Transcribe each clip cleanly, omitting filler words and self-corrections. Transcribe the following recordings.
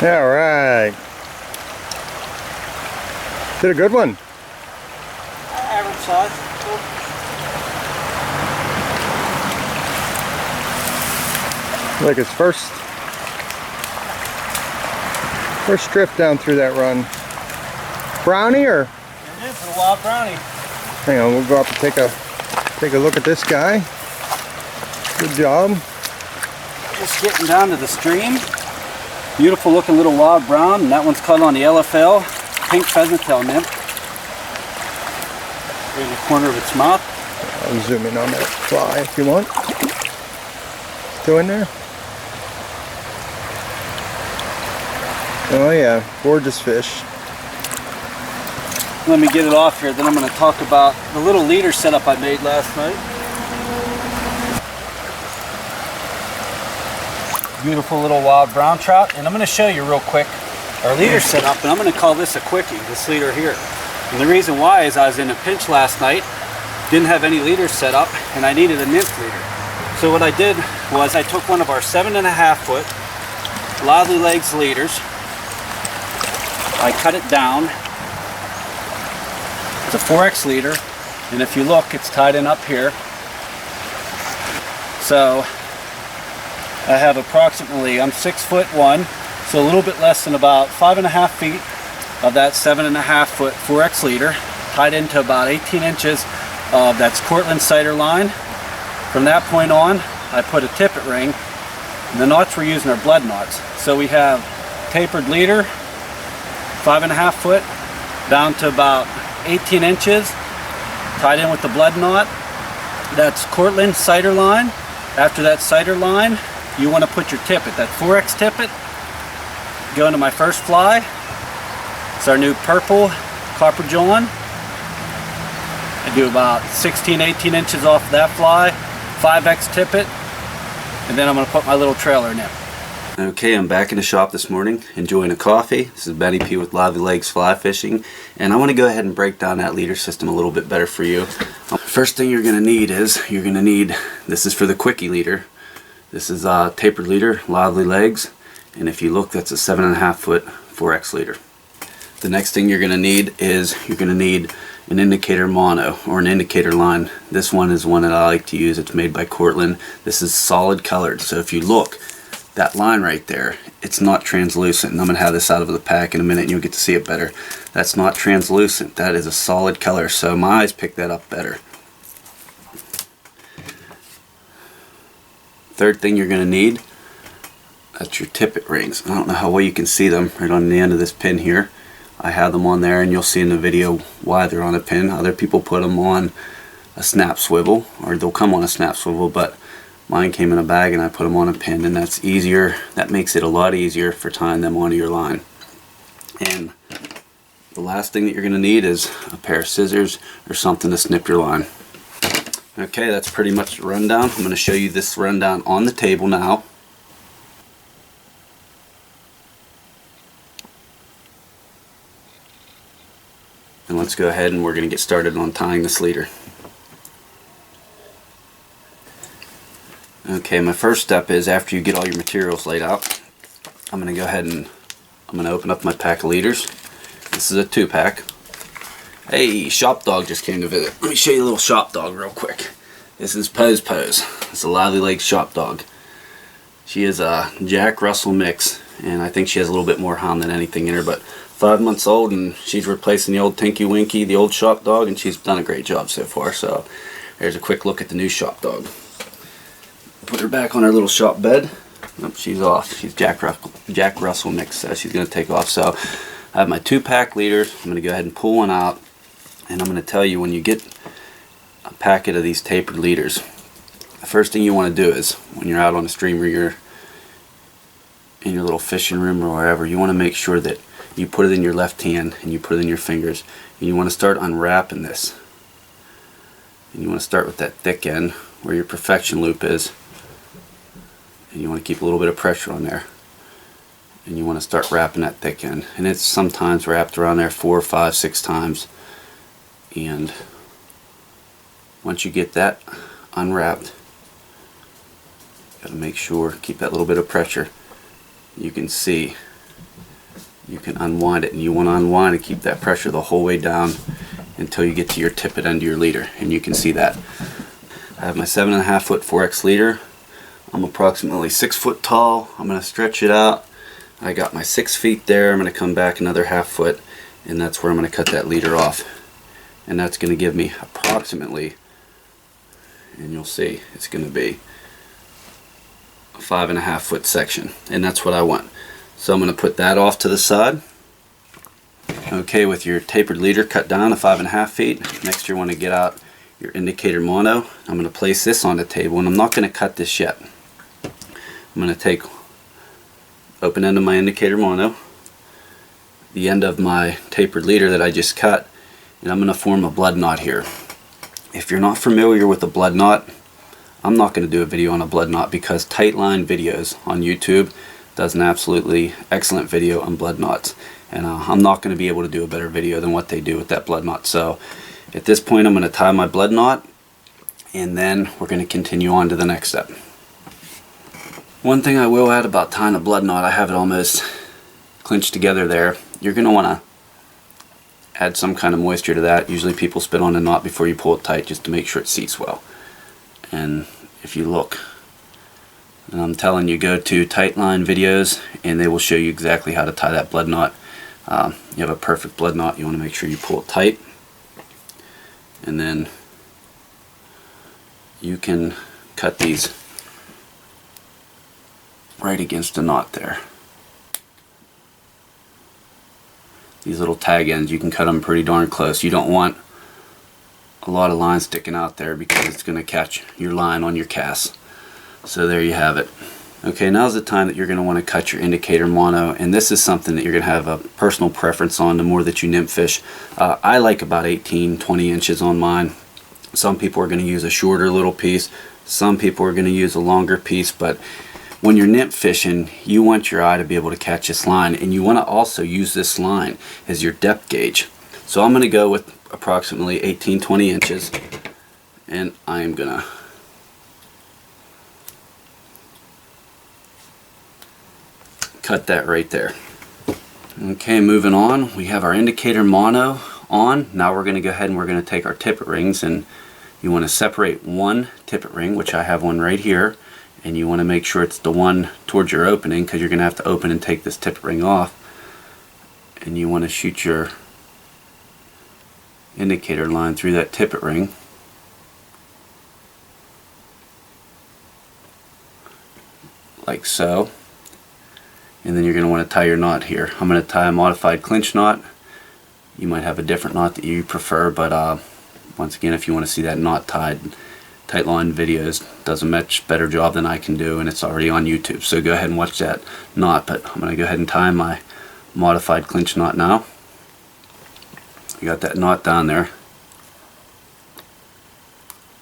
Yeah, right. Did a good one. Average size. Like his first drift down through that run. Brownie or? It is a wild brownie. Hang on, we'll go up and take a look at this guy. Good job. Just getting down to the stream. Beautiful looking little wild brown, and that one's caught on the LFL pink pheasant tail nymph. Right in the corner of its mouth. I'll zoom in on that fly if you want. Still in there? Oh yeah, gorgeous fish. Let me get it off here, then I'm going to talk about the little leader setup I made last night. Beautiful little wild brown trout, and I'm going to show you real quick our leader setup, and I'm going to call this a quickie, this leader here. And the reason why is I was in a pinch last night, didn't have any leaders set up, and I needed a nymph leader. So what I did was I took one of our 7.5 foot Lively Legz leaders, I cut it down. It's a 4X leader, and if you look, it's tied in up here. So I have approximately, I'm 6'1", so a little bit less than about 5.5 feet of that 7.5 foot 4X leader, tied into about 18 inches of that's Cortland cider line. From that point on, I put a tippet ring, and the knots we're using are blood knots. So we have tapered leader, 5.5 foot, down to about 18 inches, tied in with the blood knot. That's Cortland cider line. After that cider line, you want to put your tippet, that 4X tippet, go into my first fly. It's our new purple copper john. I do about 16-18 inches off that fly, 5X tippet, and then I'm going to put my little trailer in it. Okay, I'm back in the shop this morning, enjoying a coffee. This is Benny P with Lively Legz Fly Fishing, and I want to go ahead and break down that leader system a little bit better for you. First thing you're going to need is, this is for the quickie leader. This is a tapered leader, Lively Legz, and if you look, that's a 7.5 foot 4X leader. The next thing you're going to need is, an indicator mono, or an indicator line. This one is one that I like to use. It's made by Cortland. This is solid colored, so if you look, that line right there, it's not translucent, and I'm going to have this out of the pack in a minute and you'll get to see it better. That's not translucent, that is a solid color, so my eyes pick that up better. Third thing you're going to need, that's your tippet rings. I don't know how well you can see them right on the end of this pin here. I have them on there, and you'll see in the video why they're on a pin. Other people put them on a snap swivel, or they'll come on a snap swivel, but mine came in a bag and I put them on a pin, and that's easier. That makes it a lot easier for tying them onto your line. And the last thing that you're going to need is a pair of scissors or something to snip your line. Okay, that's pretty much the rundown. I'm going to show you this rundown on the table now. And let's go ahead and we're going to get started on tying this leader. Okay, my first step is, after you get all your materials laid out, I'm going to go ahead and I'm going to open up my pack of leaders. This is a 2-pack. Hey, Shop Dog just came to visit. Let me show you a little Shop Dog real quick. This is Pose. It's a Lively Legz Shop Dog. She is a Jack Russell mix, and I think she has a little bit more hound than anything in her, but 5 months old, and she's replacing the old Tinky Winky, the old Shop Dog, and she's done a great job so far. So there's a quick look at the new Shop Dog. Put her back on her little shop bed. Nope, she's off. She's Jack Russell mix, so she's going to take off. So I have my 2-pack leaders. I'm going to go ahead and pull one out, and I'm going to tell you, when you get a packet of these tapered leaders, the first thing you want to do is, when you're out on the stream or you're in your little fishing room or wherever, you want to make sure that you put it in your left hand and you put it in your fingers, and you want to start unwrapping this. And you want to start with that thick end where your perfection loop is, and you want to keep a little bit of pressure on there, and you want to start wrapping that thick end, and it's sometimes wrapped around there 4, 5, 6 times. And once you get that unwrapped, you got to make sure, keep that little bit of pressure. You can see you can unwind it, and you want to unwind and keep that pressure the whole way down until you get to your tippet end of your leader, and you can see that. I have my 7.5 foot 4X leader. I'm approximately 6 foot tall. I'm going to stretch it out. I got my 6 feet there. I'm going to come back another 1/2 foot, and that's where I'm going to cut that leader off. And that's going to give me approximately, and you'll see, it's going to be a 5.5 foot section, and that's what I want. So I'm going to put that off to the side. Okay, with your tapered leader cut down to 5.5 feet, next you want to get out your indicator mono. I'm going to place this on the table, and I'm not going to cut this yet. I'm going to take open end of my indicator mono, the end of my tapered leader that I just cut, and I'm going to form a blood knot here. If you're not familiar with a blood knot, I'm not going to do a video on a blood knot because Tightline Videos on YouTube does an absolutely excellent video on blood knots, and I'm not going to be able to do a better video than what they do with that blood knot. So at this point I'm going to tie my blood knot, and then we're going to continue on to the next step. One thing I will add about tying a blood knot, I have it almost clinched together there. You're going to want to add some kind of moisture to that. Usually people spit on the knot before you pull it tight just to make sure it seats well. And if you look, and I'm telling you, go to Tightline Videos and they will show you exactly how to tie that blood knot. You have a perfect blood knot, you want to make sure you pull it tight, and then you can cut these right against the knot there. These little tag ends, you can cut them pretty darn close. You don't want a lot of line sticking out there because it's going to catch your line on your cast. So there you have it. Okay, now's the time that you're going to want to cut your indicator mono, and this is something that you're going to have a personal preference on the more that you nymph fish. I like about 18-20 inches on mine. Some people are going to use a shorter little piece, some people are going to use a longer piece, but when you're nymph fishing, you want your eye to be able to catch this line, and you want to also use this line as your depth gauge. So I'm going to go with approximately 18-20 inches, and I am going to cut that right there. Okay, moving on, we have our indicator mono on. Now we're going to go ahead and we're going to take our tippet rings, and you want to separate one tippet ring, which I have one right here, and you want to make sure it's the one towards your opening because you're going to have to open and take this tippet ring off, and you want to shoot your indicator line through that tippet ring like so, and then you're going to want to tie your knot here. I'm going to tie a modified clinch knot. You might have a different knot that you prefer, but once again, if you want to see that knot tied, Tightline Videos does a much better job than I can do, and it's already on YouTube, so go ahead and watch that knot. But I'm going to go ahead and tie my modified clinch knot now. You got that knot down there.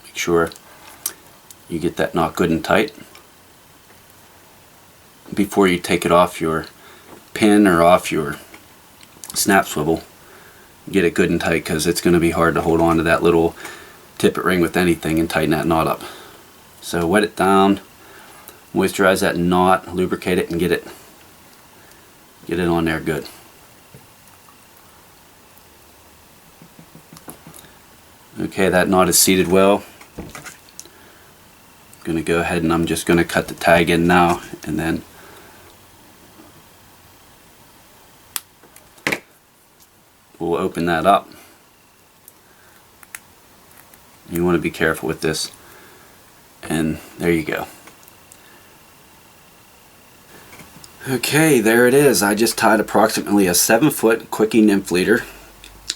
Make sure you get that knot good and tight before you take it off your pin or off your snap swivel. Get it good and tight because it's going to be hard to hold on to that little tippet ring with anything and tighten that knot up. So wet it down, moisturize that knot, lubricate it, and get it on there good. Okay, that knot is seated well. I'm going to go ahead and I'm just going to cut the tag in now, and then we'll open that up. You want to be careful with this, and there you go. Okay, there it is. I just tied approximately a 7-foot quickie nymph leader.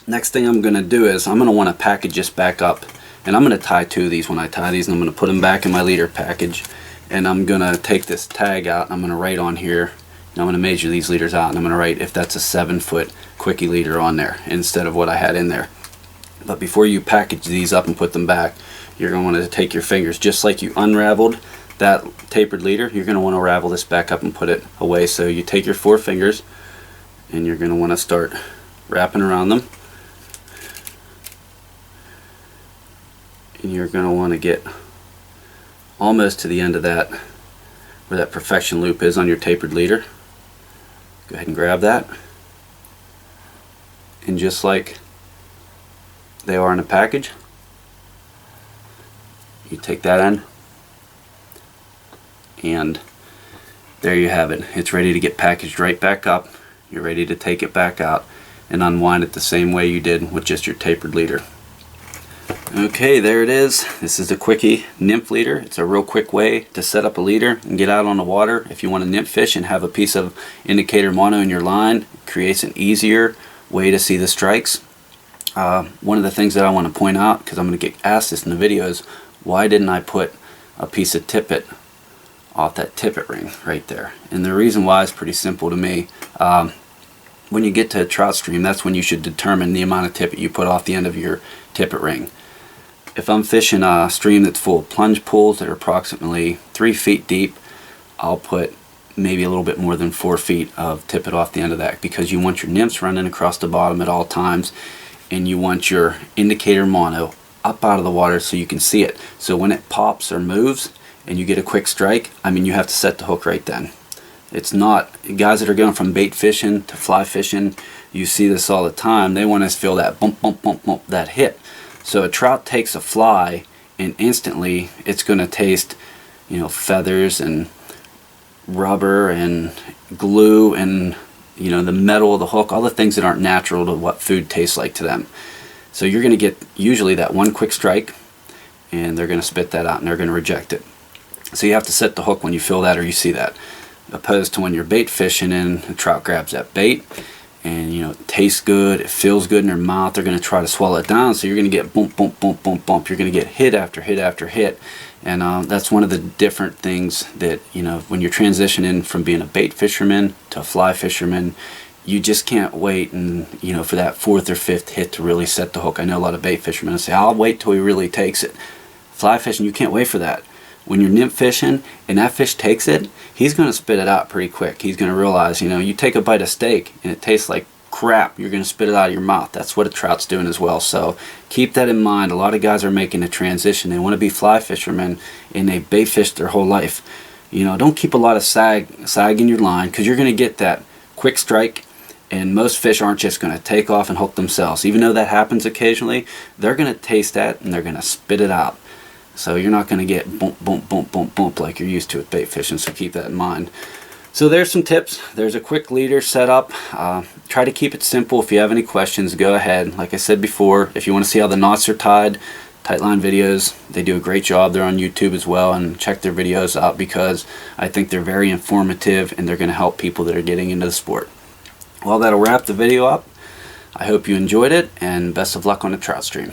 Next thing I'm going to do is I'm going to want to package this back up, and I'm going to tie 2 of these when I tie these, and I'm going to put them back in my leader package, and I'm going to take this tag out and I'm going to write on here, and I'm going to measure these leaders out, and I'm going to write if that's a 7-foot quickie leader on there instead of what I had in there. But before you package these up and put them back, you're going to want to take your fingers, just like you unraveled that tapered leader, you're going to want to ravel this back up and put it away. So you take your 4 fingers and you're going to want to start wrapping around them, and you're going to want to get almost to the end of that, where that perfection loop is on your tapered leader. Go ahead and grab that and just like they are in a package, you take that in, and there you have it. It's ready to get packaged right back up. You're ready to take it back out and unwind it the same way you did with just your tapered leader. Okay, there it is. This is a quickie nymph leader. It's a real quick way to set up a leader and get out on the water. If you want to nymph fish and have a piece of indicator mono in your line, it creates an easier way to see the strikes. One of the things that I want to point out, because I'm going to get asked this in the video, is why didn't I put a piece of tippet off that tippet ring right there? And the reason why is pretty simple to me. When you get to a trout stream, that's when you should determine the amount of tippet you put off the end of your tippet ring. If I'm fishing a stream that's full of plunge pools that are approximately 3 feet deep, I'll put maybe a little bit more than 4 feet of tippet off the end of that, because you want your nymphs running across the bottom at all times, and you want your indicator mono up out of the water so you can see it. So when it pops or moves and you get a quick strike, I mean, you have to set the hook right then. It's not, guys that are going from bait fishing to fly fishing, you see this all the time, they want to feel that bump, bump, bump, bump, that hit. So a trout takes a fly and instantly it's going to taste, you know, feathers and rubber and glue and, you know, the metal of the hook, all the things that aren't natural to what food tastes like to them. So you're going to get usually that one quick strike and they're going to spit that out and they're going to reject it. So you have to set the hook when you feel that or you see that. Opposed to when you're bait fishing and a trout grabs that bait and, you know, it tastes good, it feels good in their mouth, they're going to try to swallow it down, so you're going to get bump, bump, bump, bump, bump. You're going to get hit after hit after hit. And that's one of the different things that, you know, when you're transitioning from being a bait fisherman to a fly fisherman, you just can't wait and, you know, for that 4th or 5th hit to really set the hook. I know a lot of bait fishermen say, I'll wait till he really takes it. Fly fishing, you can't wait for that. When you're nymph fishing and that fish takes it, he's going to spit it out pretty quick. He's going to realize, you know, you take a bite of steak and it tastes like crap, you're going to spit it out of your mouth. That's what a trout's doing as well. So keep that in mind. A lot of guys are making a transition. They want to be fly fishermen and they bait fish their whole life. You know, don't keep a lot of sag in your line, because you're going to get that quick strike, and most fish aren't just going to take off and hook themselves. Even though that happens occasionally, they're going to taste that and they're going to spit it out. So you're not going to get bump, bump, bump, bump, bump like you're used to with bait fishing, so keep that in mind. So there's some tips. There's a quick leader setup. Try to keep it simple. If you have any questions, go ahead. Like I said before, if you want to see how the knots are tied, Tightline videos, they do a great job. They're on YouTube as well, and check their videos out because I think they're very informative and they're going to help people that are getting into the sport. Well, that'll wrap the video up. I hope you enjoyed it, and best of luck on the trout stream.